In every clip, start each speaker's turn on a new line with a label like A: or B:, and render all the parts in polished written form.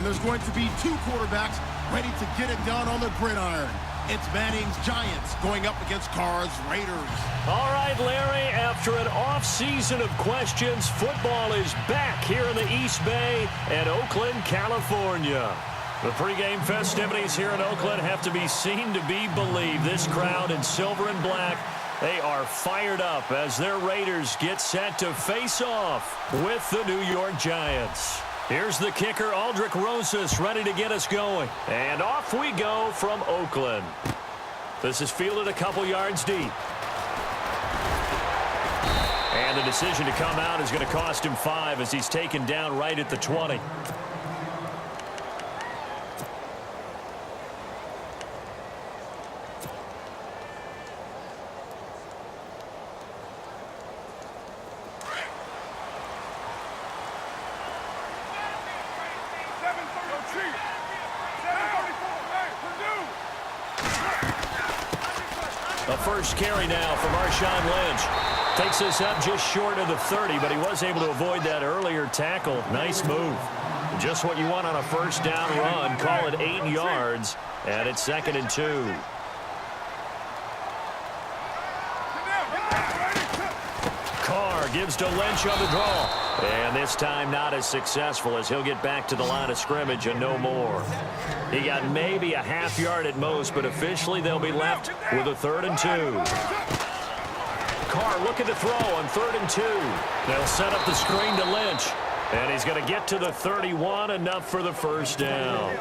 A: there's going to be two quarterbacks ready to get it done on the gridiron. It's Manning's Giants going up against Carr's Raiders.
B: All right, Larry, after an off-season of questions, football is back here in the East Bay at Oakland, California. The pregame festivities here in Oakland have to be seen to be believed. This crowd in silver and black, they are fired up as their Raiders get set to face off with the New York Giants. Here's the kicker, Aldrich Rosas, ready to get us going. And off we go from Oakland. This is fielded a couple yards deep. And the decision to come out is going to cost him 5 as he's taken down right at the 20. A first carry now for Marshawn Lynch. Takes us up just short of the 30, but he was able to avoid that earlier tackle. Nice move. Just what you want on a first down run. Call it 8 yards, and it's 2nd and 2. Carr gives to Lynch on the draw. And this time not as successful as he'll get back to the line of scrimmage and no more. He got maybe a half yard at most, but officially they'll be left with a 3rd and 2. Carr looking to throw on 3rd and 2. They'll set up the screen to Lynch. And he's going to get to the 31, enough for the first down.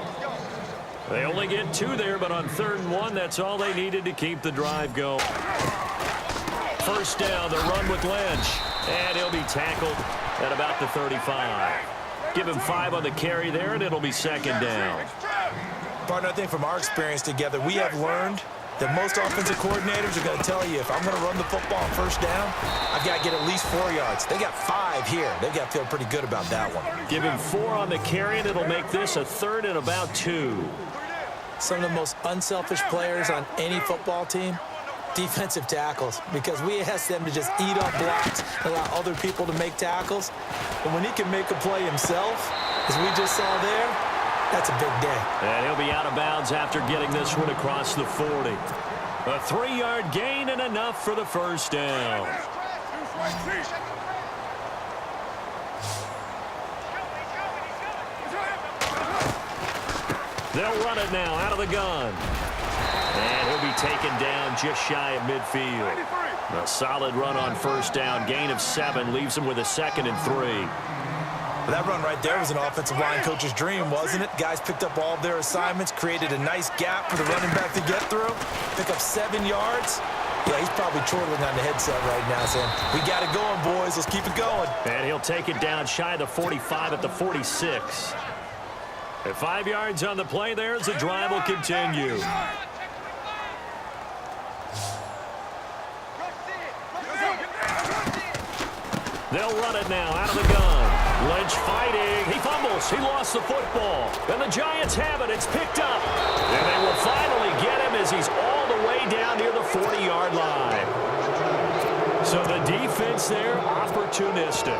B: They only get 2 there, but on 3rd and 1, that's all they needed to keep the drive going. First down, the run with Lynch. And he'll be tackled at about the 35. Give him 5 on the carry there, and it'll be 2nd down.
C: Partner, I think from our experience together, we have learned that most offensive coordinators are going to tell you, if I'm going to run the football on first down, I've got to get at least 4 yards. They got 5 here. They've got to feel pretty good about that one.
B: Give him 4 on the carry, and it'll make this a 3rd and about 2.
C: Some of the most unselfish players on any football team, defensive tackles, because we ask them to just eat up blocks, allow other people to make tackles. And when he can make a play himself, as we just saw there, that's a big day.
B: And he'll be out of bounds after getting this one across the 40. A 3-yard gain and enough for the first down. They'll run it now out of the gun. And he'll be taken down just shy of midfield. A solid run on first down. Gain of 7 leaves him with a 2nd and 3.
C: That run right there was an offensive line coach's dream, wasn't it? Guys picked up all of their assignments, created a nice gap for the running back to get through, pick up 7 yards. Yeah, he's probably chortling on the headset right now saying, we got it going, boys. Let's keep it going.
B: And he'll take it down shy of the 45 at the 46. At 5 yards on the play there as the drive will continue. They'll run it now out of the gun. Lynch fighting. He fumbles. He lost the football. And the Giants have it. It's picked up. And they will finally get him as he's all the way down near the 40-yard line. So the defense there, opportunistic.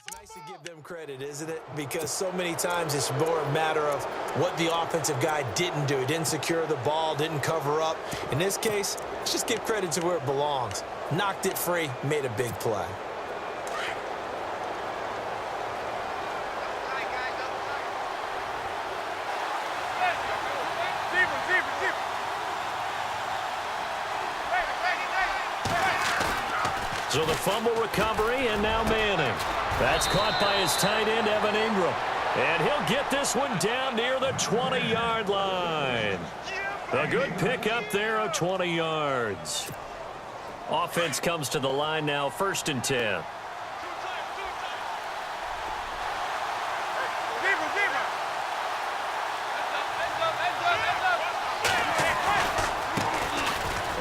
C: It's nice to give them credit, isn't it? Because so many times it's more a matter of what the offensive guy didn't do. He didn't secure the ball, didn't cover up. In this case, let's just give credit to where it belongs. Knocked it free, made a big play.
B: So the fumble recovery, and now Manning. That's caught by his tight end, Evan Ingram. And he'll get this one down near the 20-yard line. A good pick up there of 20 yards. Offense comes to the line now, 1st and 10.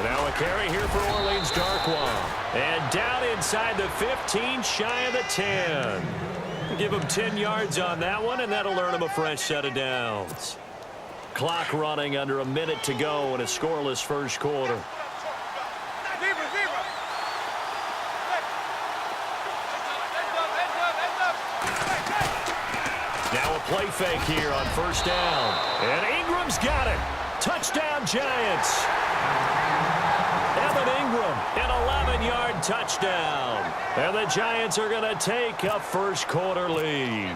B: Now a carry here for Orleans Darkwa. And down inside the 15, shy of the 10. Give him 10 yards on that one, and that'll earn him a fresh set of downs. Clock running, under a minute to go in a scoreless first quarter. Now a play fake here on first down. And Ingram's got it. Touchdown, Giants. Evan Ingram, an 11-yard touchdown. And the Giants are going to take a first quarter lead.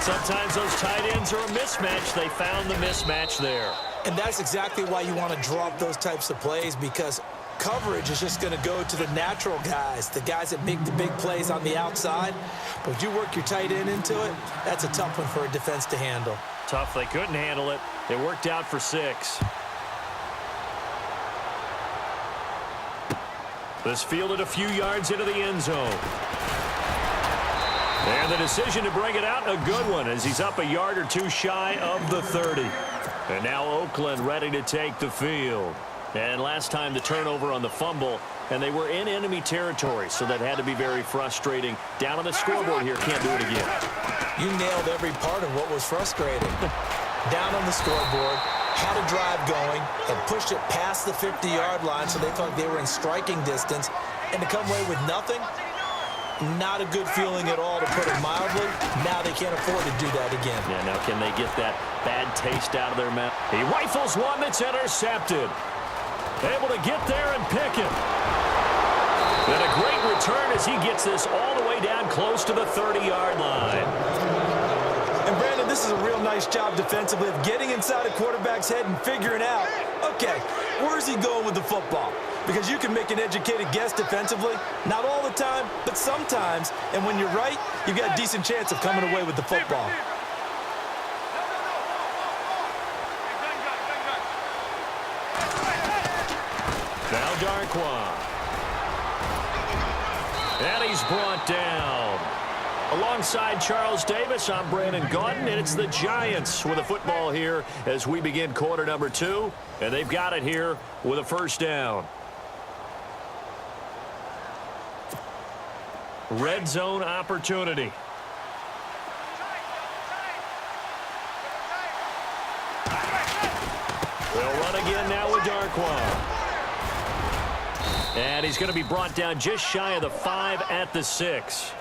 B: Sometimes those tight ends are a mismatch. They found the mismatch there.
C: And that's exactly why you want to draw up those types of plays, because coverage is just going to go to the natural guys, the guys that make the big plays on the outside. But if you work your tight end into it, that's a tough one for a defense to handle.
B: Tough. They couldn't handle it. It worked out for 6. This fielded a few yards into the end zone. And the decision to bring it out, a good one, as he's up a yard or two shy of the 30. And now Oakland ready to take the field. And last time the turnover on the fumble, and they were in enemy territory, so that had to be very frustrating. Down on the scoreboard here, can't do it again.
C: You nailed every part of what was frustrating. Down on the scoreboard, had a drive going, and pushed it past the 50-yard line so they thought they were in striking distance, and to come away with nothing, not a good feeling at all, to put it mildly. Now they can't afford to do that again.
B: Yeah, now can they get that bad taste out of their mouth? He rifles one that's intercepted. Able to get there and pick it. And a great return as he gets this all the way down close to the 30-yard line.
C: And Brandon, this is a real nice job defensively of getting inside a quarterback's head and figuring out, okay, where's he going with the football? Because you can make an educated guess defensively, not all the time, but sometimes. And when you're right, you've got a decent chance of coming away with the football.
B: Now Darquan. And he's brought down. Alongside Charles Davis, I'm Brandon Gaudin, and it's the Giants with the football here as we begin quarter number 2. And they've got it here with a first down. Red zone opportunity. They'll run again now with Darquan. And he's going to be brought down just shy of the 5 at the 6.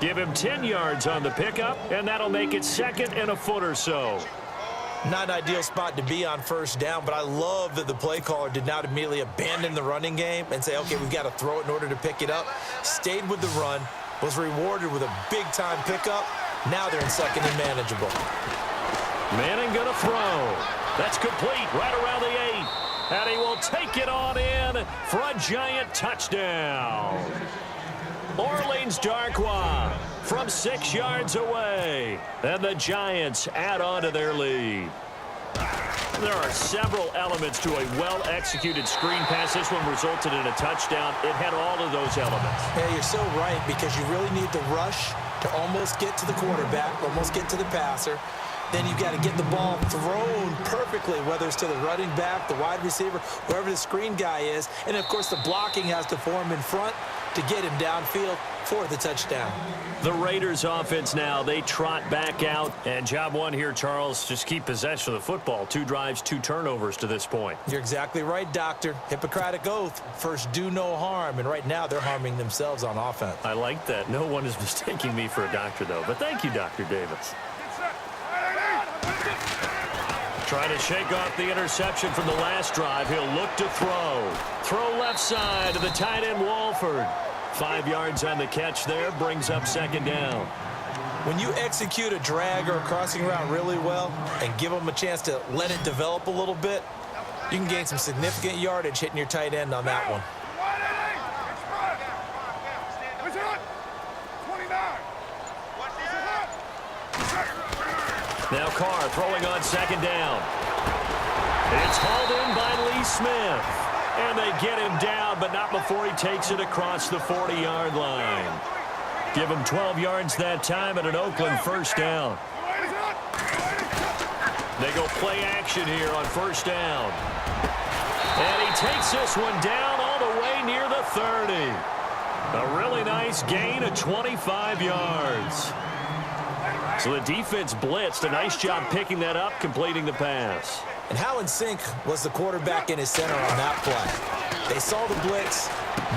B: Give him 10 yards on the pickup, and that'll make it second and a foot or so.
C: Not an ideal spot to be on first down, but I love that the play caller did not immediately abandon the running game and say, okay, we've got to throw it in order to pick it up. Stayed with the run, was rewarded with a big-time pickup. Now they're in second and manageable.
B: Manning going to throw. That's complete right around the 8. And he will take it on in for a Giant touchdown. Orleans Darquan from 6 yards away. And the Giants add on to their lead. There are several elements to a well-executed screen pass. This one resulted in a touchdown. It had all of those elements.
C: Yeah, you're so right, because you really need the rush to almost get to the quarterback, almost get to the passer. Then you've got to get the ball thrown perfectly, whether it's to the running back, the wide receiver, whoever the screen guy is. And, of course, the blocking has to form in front to get him downfield for the touchdown.
B: The Raiders offense now, they trot back out. And job one here, Charles, just keep possession of the football. 2 drives, 2 turnovers to this point.
C: You're exactly right, Doctor. Hippocratic oath, first do no harm. And right now they're harming themselves on offense.
B: I like that. No one is mistaking me for a doctor, though. But thank you, Dr. Davis. Trying to shake off the interception from the last drive. He'll look to throw. Throw left side to the tight end, Walford. 5 yards on the catch there. Brings up second down.
C: When you execute a drag or a crossing route really well and give them a chance to let it develop a little bit, you can gain some significant yardage hitting your tight end on that one.
B: Now Carr throwing on second down. It's hauled in by Lee Smith. And they get him down, but not before he takes it across the 40-yard line. Give him 12 yards that time and an Oakland first down. They go play action here on first down. And he takes this one down all the way near the 30. A really nice gain of 25 yards. So the defense blitzed. A nice job picking that up, completing the pass.
C: And how in sync was the quarterback in his center on that play? They saw the blitz,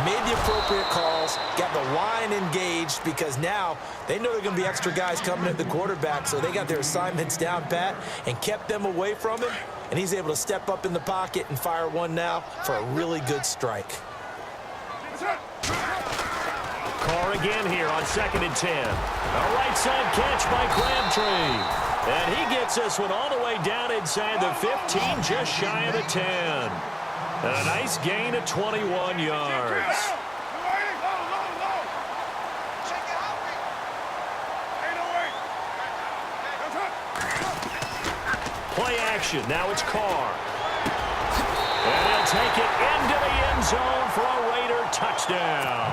C: made the appropriate calls, got the line engaged because now they know there are going to be extra guys coming at the quarterback, so they got their assignments down pat and kept them away from him, and he's able to step up in the pocket and fire one now for a really good strike.
B: Carr again here on 2nd and 10. A right side catch by Crabtree. And he gets this one all the way down inside the 15, just shy of the 10. And a nice gain of 21 yards. Play action. Now it's Carr. And he'll take it into the end zone for a Raider touchdown.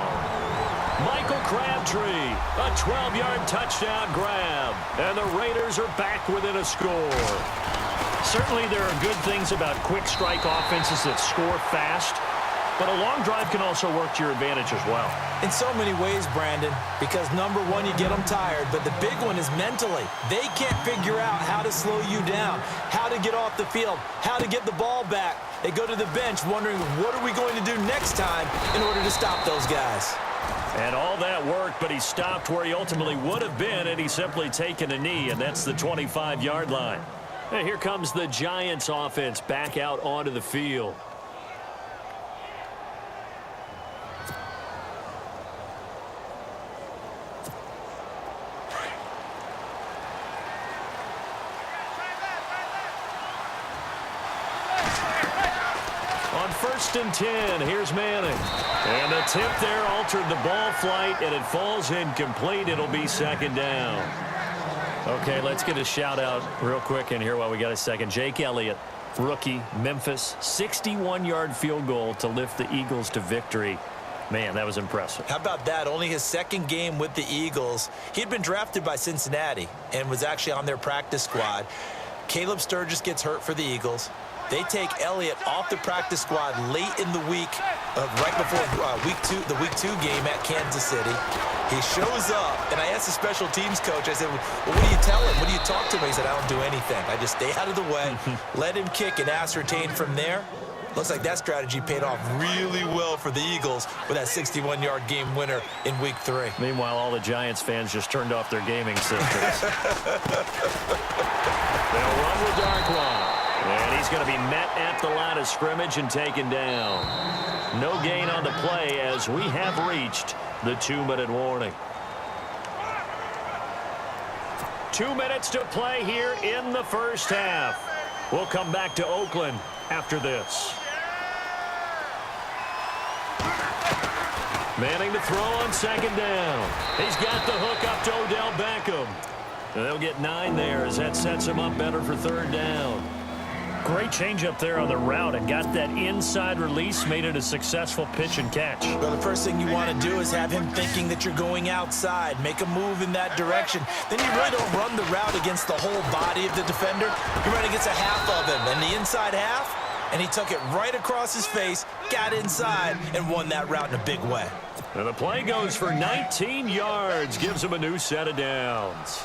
B: Michael Crabtree, a 12-yard touchdown grab. And the Raiders are back within a score. Certainly there are good things about quick strike offenses that score fast, but a long drive can also work to your advantage as well.
C: In so many ways, Brandon, because number one, you get them tired, but the big one is mentally. They can't figure out how to slow you down, how to get off the field, how to get the ball back. They go to the bench wondering, what are we going to do next time in order to stop those guys?
B: And all that worked, but he stopped where he ultimately would have been, and he's simply taken a knee, and that's the 25-yard line. And here comes the Giants offense back out onto the field. On 1st and 10, here's Manning. And the tip there altered the ball flight, and it falls incomplete. It'll be 2nd down. Okay, let's get a shout-out real quick in here while we got a second. Jake Elliott, rookie, Memphis, 61-yard field goal to lift the Eagles to victory. Man, that was impressive.
C: How about that? Only his 2nd game with the Eagles. He'd been drafted by Cincinnati and was actually on their practice squad. Caleb Sturgis gets hurt for the Eagles. They take Elliott off the practice squad late in the week, right before the week 2 game at Kansas City. He shows up, and I asked the special teams coach, I said, well, what do you tell him? What do you talk to him? He said, I don't do anything. I just stay out of the way, let him kick, and ascertain from there. Looks like that strategy paid off really well for the Eagles with that 61-yard game winner in week 3.
B: Meanwhile, all the Giants fans just turned off their gaming systems. They'll run with Darkwa. And he's going to be met at the line of scrimmage and taken down. No gain on the play as we have reached the 2-minute warning. 2 minutes to play here in the first half. We'll come back to Oakland after this. Manning to throw on 2nd down. He's got the hook up to Odell Beckham. And they'll get 9 there as that sets him up better for 3rd down. Great change up there on the route and got that inside release, made it a successful pitch and catch.
C: Well, the first thing you want to do is have him thinking that you're going outside, make a move in that direction. Then you really don't run the route against the whole body of the defender. You run against a half of him, and the inside half, and he took it right across his face, got inside, and won that route in a big way.
B: And the play goes for 19 yards, gives him a new set of downs.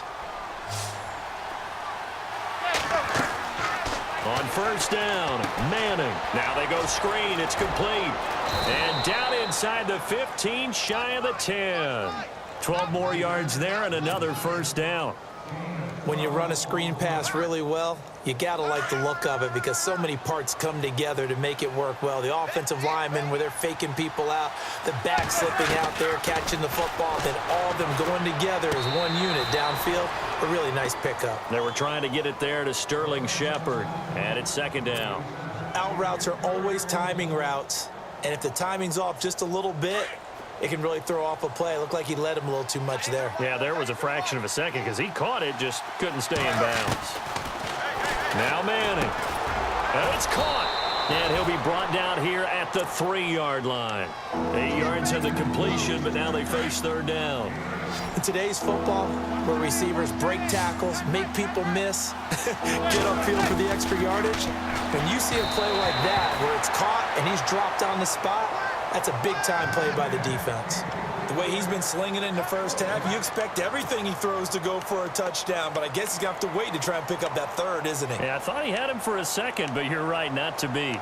B: On 1st down, Manning. Now they go screen. It's complete. And down inside the 15, shy of the 10. 12 more yards there and another 1st down.
C: When you run a screen pass really well, you got to like the look of it because so many parts come together to make it work well. The offensive linemen, where they're faking people out, the back slipping out there, catching the football, then all of them going together as one unit downfield. A really nice pickup.
B: They were trying to get it there to Sterling Shepard, and it's 2nd down.
C: Out routes are always timing routes, and if the timing's off just a little bit, it can really throw off a play. Looked like he led him a little too much there.
B: Yeah, there was a fraction of a second because he caught it, just couldn't stay in bounds. Now Manning. And it's caught. And he'll be brought down here at the 3-yard line. 8 yards of the completion, but now they face 3rd down.
C: In today's football, where receivers break tackles, make people miss, get upfield for the extra yardage, when you see a play like that where it's caught and he's dropped on the spot, That's a big-time play by the defense.
D: The way he's been slinging in the first half, you expect everything he throws to go for a touchdown, but I guess he's going to have to wait to try and pick up that third, isn't he?
B: Yeah, I thought he had him for a second, but you're right, not to be.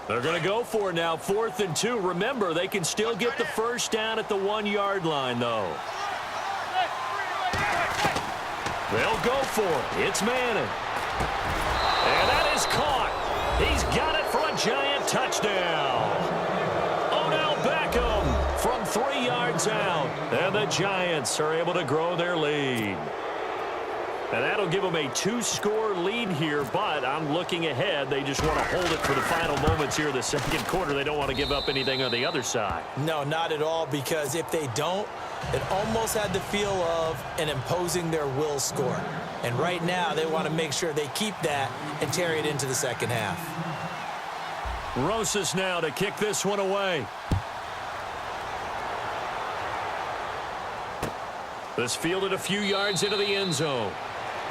B: They're going to go for it now, 4th and 2. Remember, they can still get the first down at the 1-yard line, though. They'll go for it. It's Manning. And that is caught. He's got it for a giant touchdown. Odell Beckham from 3 yards out. And the Giants are able to grow their lead. And that'll give them a 2-score lead here, but I'm looking ahead. They just want to hold it for the final moments here in the second quarter. They don't want to give up anything on the other side.
C: No, not at all, because if they don't, it almost had the feel of an imposing their will score. And right now, they want to make sure they keep that and carry it into the second half.
B: Rosas now to kick this one away. This fielded a few yards into the end zone.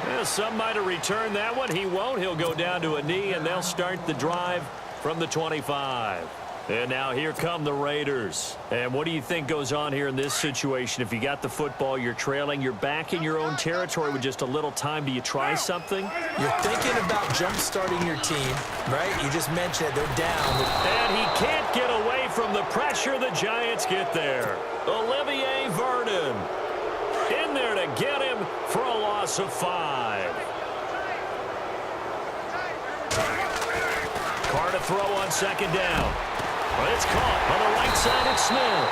B: Well, some might have returned that one. He won't. He'll go down to a knee, and they'll start the drive from the 25. And now here come the Raiders. And what do you think goes on here in this situation? If you got the football, you're trailing, you're back in your own territory with just a little time. Do you try something?
C: You're thinking about jump-starting your team, right? You just mentioned it. They're down.
B: And he can't get away from the pressure. The Giants get there. Olivier Vernon in there to get him for a loss of 5. Carr to throw on second down. But it's caught on the right side. It's Smith.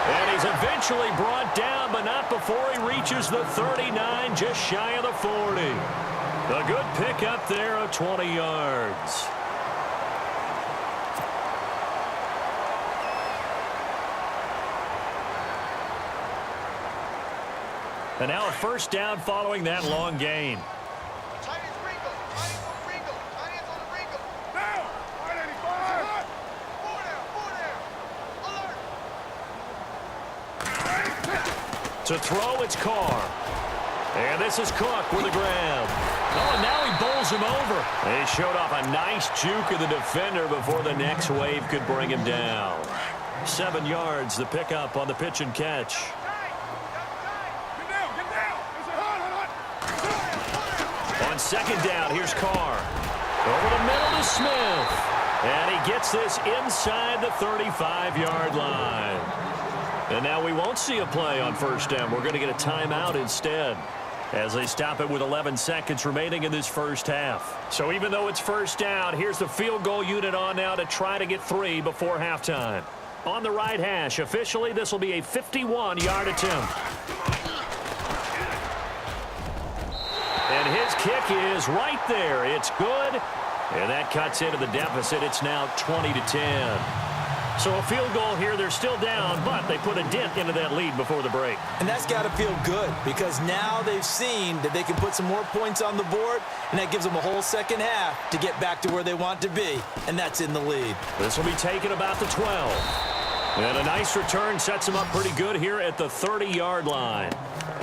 B: And he's eventually brought down, but not before he reaches the 39, just shy of the 40. A good pickup there of 20 yards. And now a first down following that long gain. To throw, it's Carr. And this is Cook with a grab. Oh, and now he bowls him over. He showed off a nice juke of the defender before the next wave could bring him down. 7 yards, the pickup on the pitch and catch. On second down, here's Carr. Over the middle to Smith. And he gets this inside the 35-yard line. And now we won't see a play on first down. We're going to get a timeout instead as they stop it with 11 seconds remaining in this first half. So even though it's first down, here's the field goal unit on now to try to get 3 before halftime. On the right hash, officially, this will be a 51-yard attempt. And his kick is right there. It's good. And that cuts into the deficit. It's now 20-10. So a field goal here. They're still down, but they put a dent into that lead before the break.
C: And that's got to feel good because now they've seen that they can put some more points on the board, and that gives them a whole second half to get back to where they want to be, and that's in the lead.
B: This will be taken about the 12. And a nice return sets them up pretty good here at the 30-yard line.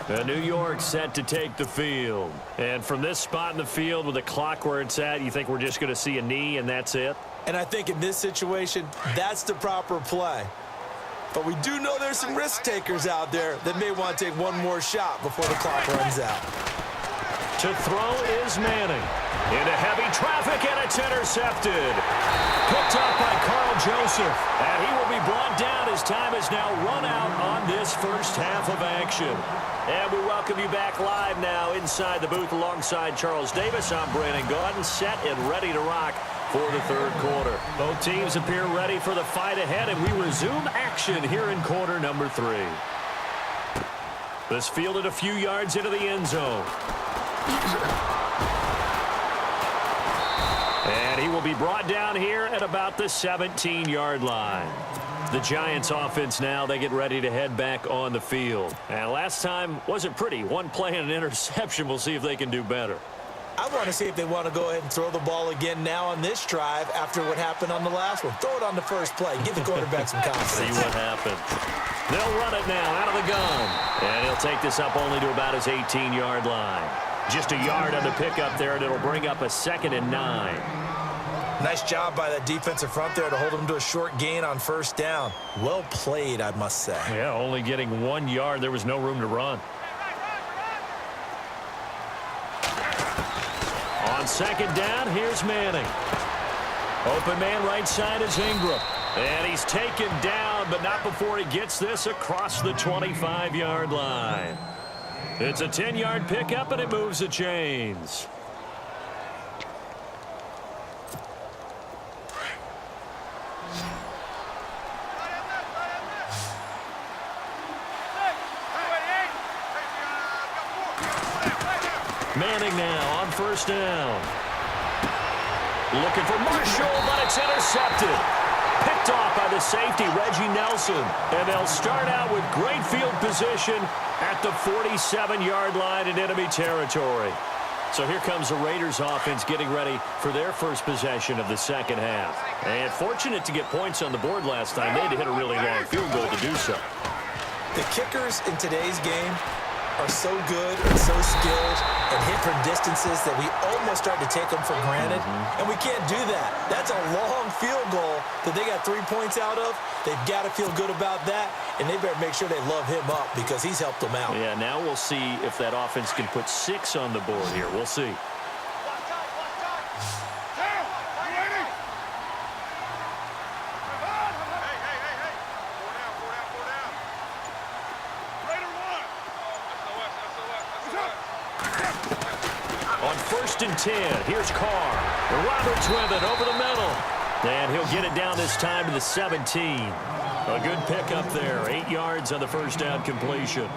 B: And New York set to take the field. And from this spot in the field with the clock where it's at, you think we're just going to see a knee and that's it?
C: And I think in this situation, that's the proper play. But we do know there's some risk takers out there that may want to take one more shot before the clock runs out.
B: To throw is Manning. Into heavy traffic, and it's intercepted. Picked up by Carl Joseph. And he will be brought down. His time is now run out on this first half of action. And we welcome you back live now inside the booth alongside Charles Davis. I'm Brandon Gaudin, set and ready to rock for the third quarter. Both teams appear ready for the fight ahead, and we resume action here in quarter number 3. This fielded a few yards into the end zone. And he will be brought down here at about the 17-yard line. The Giants offense now, they get ready to head back on the field. And last time wasn't pretty. One play and an interception. We'll see if they can do better.
C: I want to see if they want to go ahead and throw the ball again now on this drive after what happened on the last one. Throw it on the first play. Give the quarterback some confidence.
B: See what happens. They'll run it now out of the gun. And he'll take this up only to about his 18-yard line. Just a yard on the pickup there, and it'll bring up a 2nd and 9.
D: Nice job by that defensive front there to hold them to a short gain on first down. Well played, I must say.
B: Yeah, only getting 1 yard. There was no room to run. On 2nd down, here's Manning. Open man right side is Ingram. And he's taken down, but not before he gets this across the 25-yard line. It's a 10-yard pickup, and it moves the chains. Manning now on first down. Looking for Marshall, but it's intercepted. Picked off by the safety, Reggie Nelson. And they'll start out with great field position at the 47-yard line in enemy territory. So here comes the Raiders offense getting ready for their first possession of the second half. And fortunate to get points on the board last time. They had to hit a really long field goal to do so.
C: The kickers in today's game are so good and so skilled and hit from distances that we almost start to take them for granted. And we can't do that. That's a long field goal that they got 3 points out of. They've got to feel good about that, and they better make sure they love him up because he's helped them out.
B: Yeah, now we'll see if that offense can put 6 on the board here. We'll see. On 1st and 10, here's Carr. Roberts with it over the middle. And he'll get it down this time to the 17. A good pickup there. 8 yards on the first down completion.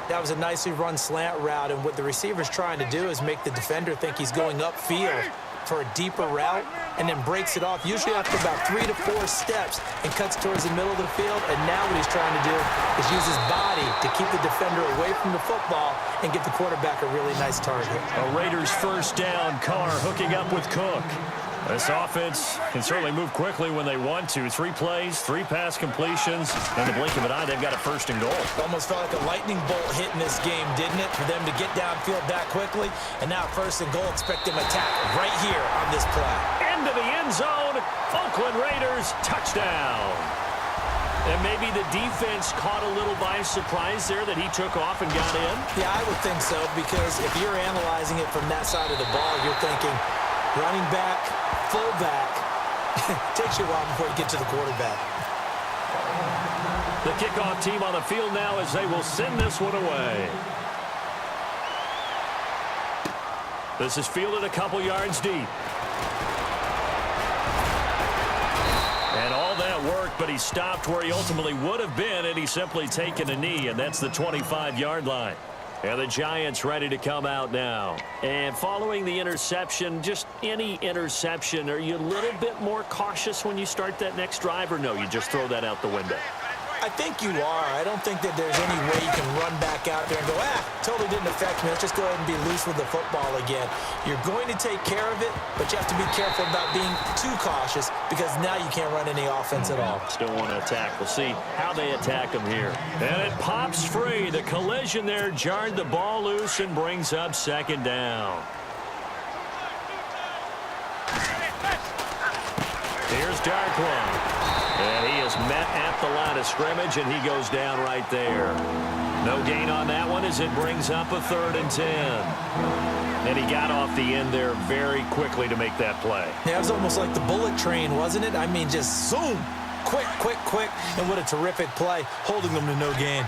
C: That was a nicely run slant route, and what the receiver's trying to do is make the defender think he's going upfield for a deeper route and then breaks it off, usually after about 3 to 4 steps, and cuts towards the middle of the field. And now what he's trying to do is use his body to keep the defender away from the football and get the quarterback a really nice target.
B: A Raiders first down. Carr hooking up with Cook. This offense can certainly move quickly when they want to. 3 plays, 3 pass completions. In the blink of an eye, they've got a 1st and goal.
C: Almost felt like a lightning bolt hit in this game, didn't it? For them to get downfield that quickly. And now 1st and goal, expect them to attack right here on this play.
B: Into the end zone. Oakland Raiders touchdown. And maybe the defense caught a little by surprise there that he took off and got in.
C: Yeah, I would think so, because if you're analyzing it from that side of the ball, you're thinking running back, fullback. Takes you a while before you get to the quarterback.
B: The kickoff team on the field now as they will send this one away. This is fielded a couple yards deep. And all that worked, but he stopped where he ultimately would have been had he simply taken a knee, and that's the 25-yard line. And the Giants ready to come out now. And following the interception, just any interception, are you a little bit more cautious when you start that next drive, or no, you just throw that out the window?
C: I think you are. I don't think that there's any way you can run back out there and go, totally didn't affect me. Let's just go ahead and be loose with the football again. You're going to take care of it, but you have to be careful about being too cautious because now you can't run any offense at all.
B: Still want to attack. We'll see how they attack them here. And it pops free. The collision there jarred the ball loose and brings up 2nd down. Here's Darkwa. And he is met at the line of scrimmage, and he goes down right there. No gain on that one as it brings up a 3rd and 10. And he got off the end there very quickly to make that play.
C: Yeah, it was almost like the bullet train, wasn't it? I mean, just zoom. Quick, quick, quick. And what a terrific play, holding them to no gain.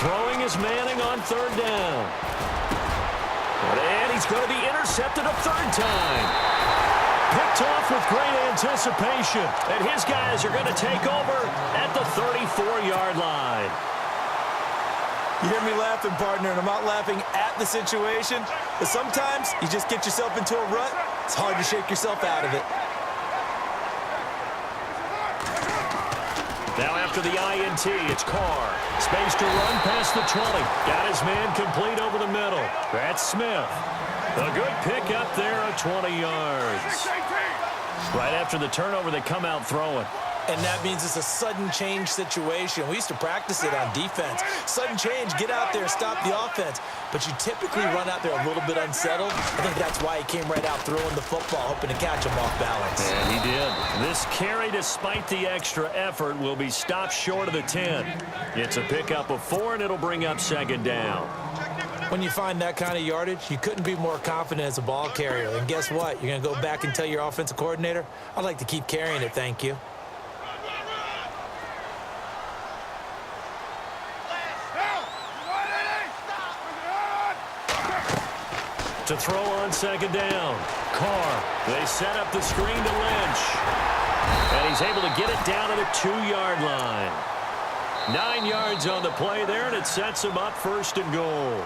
B: Throwing is Manning on 3rd down. And he's going to be intercepted a 3rd time. Picked off with great anticipation. And his guys are going to take over at the 34-yard line.
C: You hear me laughing, partner, and I'm not laughing at the situation. But sometimes you just get yourself into a rut. It's hard to shake yourself out of it.
B: Now after the INT, it's Carr. Space to run past the 20. Got his man complete over the middle. That's Smith. A good pick up there at 20 yards. Right after the turnover, they come out throwing.
D: And that means it's a sudden change situation. We used to practice it on defense. Sudden change, get out there, stop the offense. But you typically run out there a little bit unsettled. I think that's why he came right out throwing the football, hoping to catch him off balance.
B: And he did. This carry, despite the extra effort, will be stopped short of the 10. It's a pickup of 4, and it'll bring up second down.
C: When you find that kind of yardage, you couldn't be more confident as a ball carrier. And guess what? You're going to go back and tell your offensive coordinator, I'd like to keep carrying it, thank you.
B: To throw on second down. Carr. They set up the screen to Lynch. And he's able to get it down to the 2-yard line. 9 yards on the play there, and it sets him up first and goal.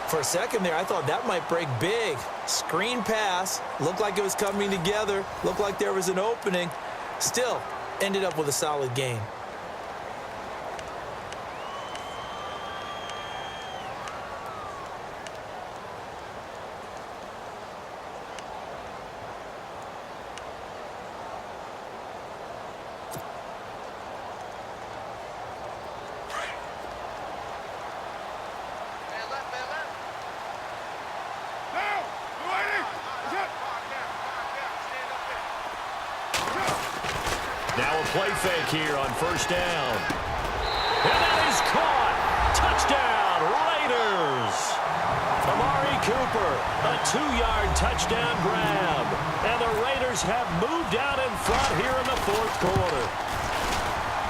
C: For a second there, I thought that might break big. Screen pass. Looked like it was coming together. Looked like there was an opening. Still, ended up with a solid game.
B: Now a play fake here on first down. And that is caught. Touchdown, Raiders. Amari Cooper, a 2-yard touchdown grab. And the Raiders have moved out in front here in the fourth quarter.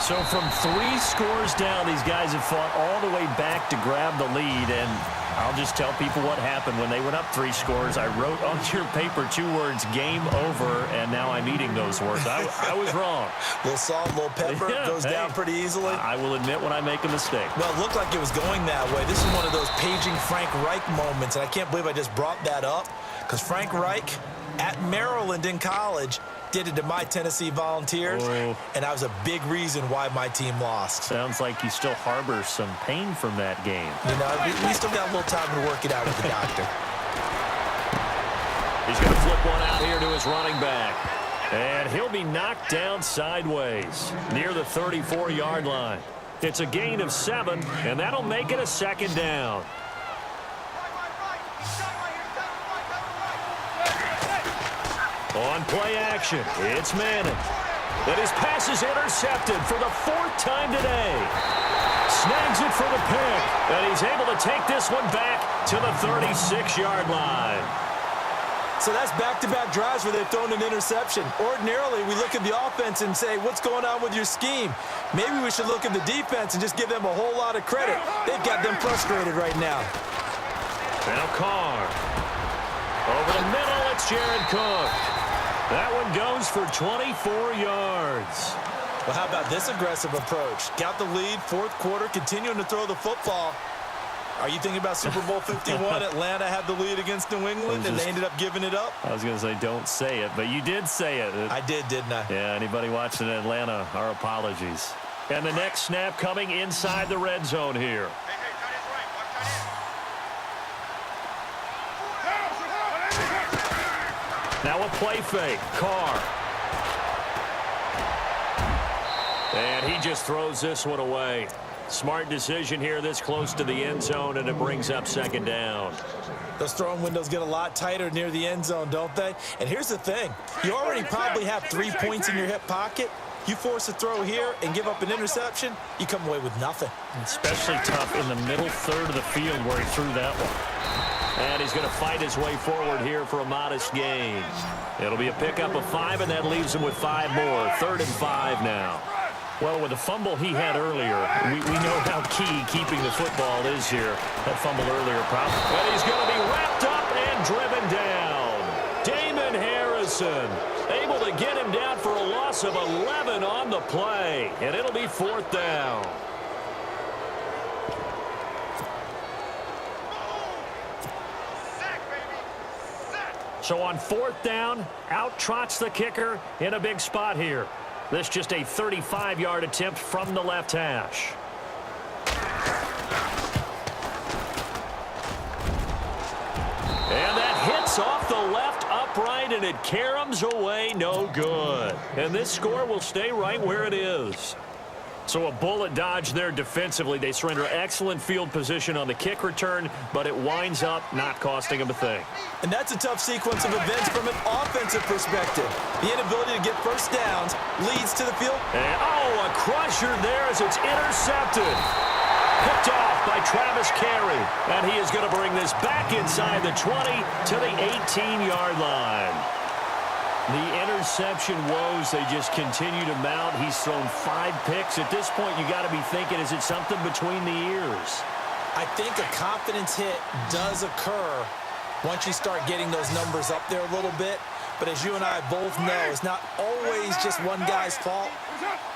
B: So from 3 scores down, these guys have fought all the way back to grab the lead. And I'll just tell people what happened when they went up 3 scores. I wrote on your paper 2 words, game over, and now I'm eating those words. I was wrong.
D: A little salt, a little pepper, goes down pretty easily.
B: I will admit when I make a mistake.
D: Well, it looked like it was going that way. This is one of those paging Frank Reich moments, and I can't believe I just brought that up, because Frank Reich at Maryland in college did it to my Tennessee Volunteers, and that was a big reason why my team lost.
B: Sounds like you still harbor some pain from that game.
D: You know, we still got a little time to work it out with the doctor.
B: He's going to flip one out here to his running back. And he'll be knocked down sideways near the 34-yard line. It's a gain of 7, and that'll make it a second down. On play action, it's Madden. And his pass is intercepted for the 4th time today. Snags it for the pick, and he's able to take this one back to the 36-yard line.
C: So that's back-to-back drives where they've thrown an interception. Ordinarily, we look at the offense and say, what's going on with your scheme? Maybe we should look at the defense and just give them a whole lot of credit. They've got them frustrated right now.
B: Now Carr. Over the middle, it's Jared Cook. That one goes for 24 yards.
D: Well, how about this aggressive approach? Got the lead, 4th quarter, continuing to throw the football. Are you thinking about Super Bowl 51? Atlanta had the lead against New England, and they ended up giving it up?
B: I was going to say don't say it, but you did say it.
D: I did, didn't I?
B: Yeah, anybody watching Atlanta, our apologies. And the next snap coming inside the red zone here. Now a play fake. Carr. And he just throws this one away. Smart decision here this close to the end zone, and it brings up second down.
D: Those throwing windows get a lot tighter near the end zone, don't they? And here's the thing. You already probably have 3 points in your hip pocket. You force a throw here and give up an interception, you come away with nothing.
B: Especially tough in the middle third of the field where he threw that one. And he's going to fight his way forward here for a modest gain. It'll be a pickup of 5, and that leaves him with 5 more. 3rd and 5 now. Well, with the fumble he had earlier, we know how key keeping the football is here. That fumble earlier, probably. And he's going to be wrapped up and driven down. Damon Harrison able to get him down for a loss of 11 on the play. And it'll be 4th down. So on 4th down, out trots the kicker in a big spot here. This just a 35-yard attempt from the left hash. And that hits off the left up upright, and it caroms away no good. And this score will stay right where it is. So a bullet dodge there defensively. They surrender excellent field position on the kick return, but it winds up not costing them a thing.
C: And that's a tough sequence of events from an offensive perspective. The inability to get first downs leads to the field.
B: And, a crusher there as it's intercepted. Picked off by Travis Carey. And he is going to bring this back inside the 20 to the 18-yard line. The interception woes, they just continue to mount. He's thrown 5 picks. At this point, you got to be thinking, is it something between the ears?
C: I think a confidence hit does occur once you start getting those numbers up there a little bit. But as you and I both know, it's not always just one guy's fault.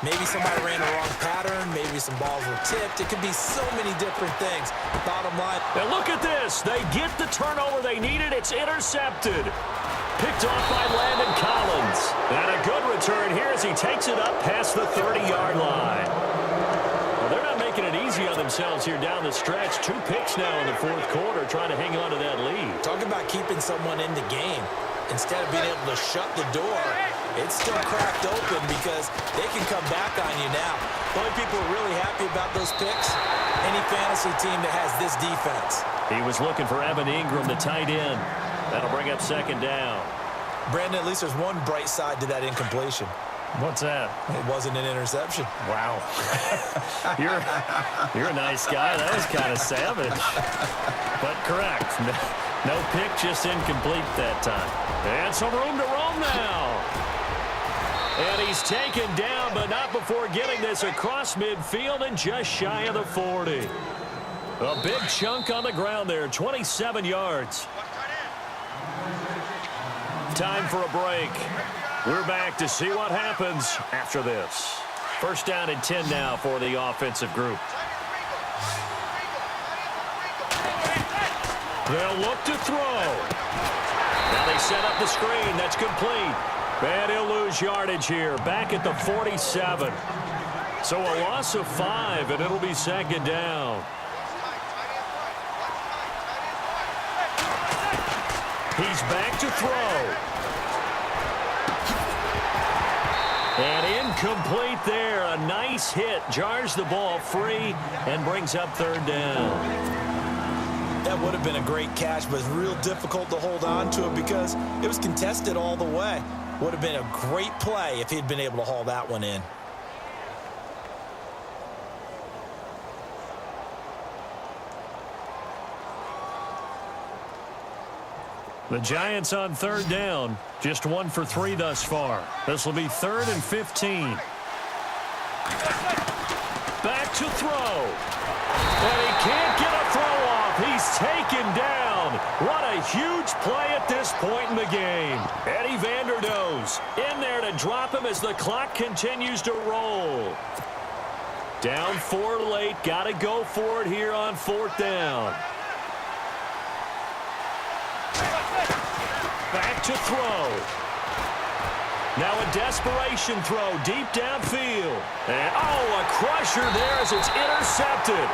C: Maybe somebody ran the wrong pattern. Maybe some balls were tipped. It could be so many different things. Bottom line.
B: And look at this. They get the turnover they needed. It's intercepted. Picked off by Landon Collins. And a good return here as he takes it up past the 30-yard line. Well, they're not making it easy on themselves here down the stretch. 2 picks now in the fourth quarter trying to hang on to that lead.
C: Talk about keeping someone in the game. Instead of being able to shut the door, it's still cracked open because they can come back on you now. The only people who are really happy about those picks, any fantasy team that has this defense.
B: He was looking for Evan Ingram, the tight end. That'll bring up second down.
C: Brandon, at least there's one bright side to that incompletion.
B: What's that?
C: It wasn't an interception.
B: Wow. You're a nice guy. That was kind of savage. But correct. No pick, just incomplete that time. And some room to roam now. And he's taken down, but not before getting this across midfield and just shy of the 40. A big chunk on the ground there, 27 yards. Time for a break. We're back to see what happens after this. First down and 10 now for the offensive group. They'll look to throw. Now they set up the screen. That's complete. And he'll lose yardage here. Back at the 47. So a loss of 5, and it'll be second down. He's back to throw. And incomplete there. A nice hit. Jars the ball free and brings up third down.
C: That would have been a great catch, but it's real difficult to hold on to it because it was contested all the way. Would have been a great play if he'd been able to haul that one in.
B: The Giants on third down. Just 1 for 3 thus far. This will be 3rd and 15. Back to throw. And he can't get a throw off. He's taken down. What a huge play at this point in the game. Eddie Vanderdoes in there to drop him as the clock continues to roll. Down 4 late. Got to go for it here on 4th down. Back to throw. Now a desperation throw deep downfield. And, a crusher there as it's intercepted.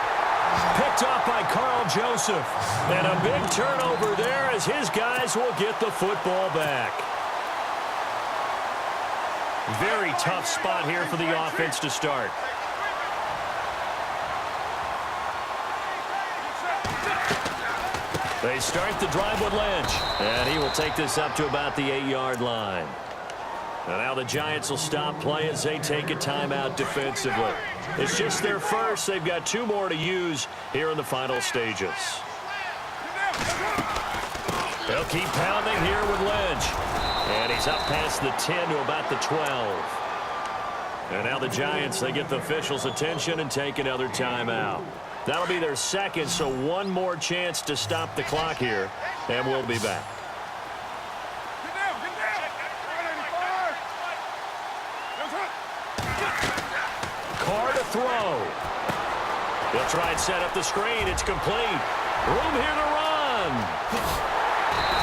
B: Picked off by Carl Joseph. And a big turnover there as his guys will get the football back. Very tough spot here for the offense to start. They start the drive with Lynch. And he will take this up to about the 8-yard line. And now the Giants will stop play as they take a timeout defensively. It's just their first. They've got 2 more to use here in the final stages. They'll keep pounding here with Lynch. And he's up past the 10 to about the 12. And now the Giants, they get the officials' attention and take another timeout. That'll be their second, so 1 more chance to stop the clock here. And we'll be back. Carr to throw. They'll try and set up the screen. It's complete. Room here to run.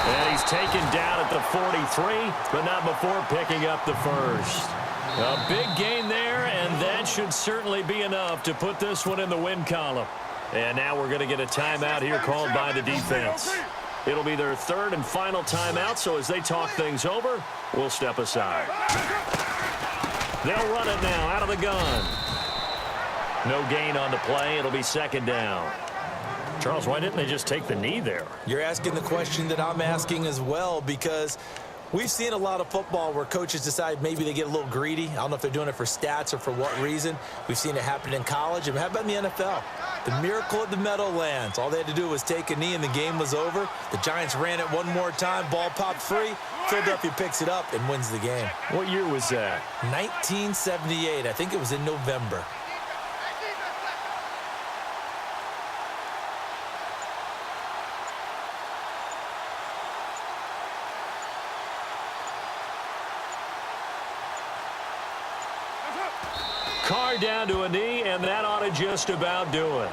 B: And he's taken down at the 43, but not before picking up the first. A big gain there, and that should certainly be enough to put this one in the win column. And now we're going to get a timeout here called by the defense. It'll be their third and final timeout, so as they talk things over, we'll step aside. They'll run it now out of the gun. No gain on the play. It'll be second down. Charles, why didn't they just take the knee there?
D: You're asking the question that I'm asking as well, because we've seen a lot of football where coaches decide maybe they get a little greedy. I don't know if they're doing it for stats or for what reason. We've seen it happen in college. And how about in the NFL? The miracle of the Meadowlands. All they had to do was take a knee and the game was over. The Giants ran it one more time. Ball popped free. Philadelphia picks it up and wins the game.
B: What year was that?
D: 1978. I think it was in November.
B: Carr down to a knee, and that ought to just about do it.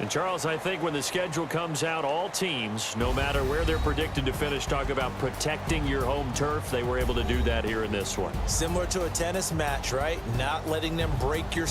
B: And Charles, I think when the schedule comes out, all teams, no matter where they're predicted to finish, talk about protecting your home turf. They were able to do that here in this one.
D: Similar to a tennis match, right? Not letting them break your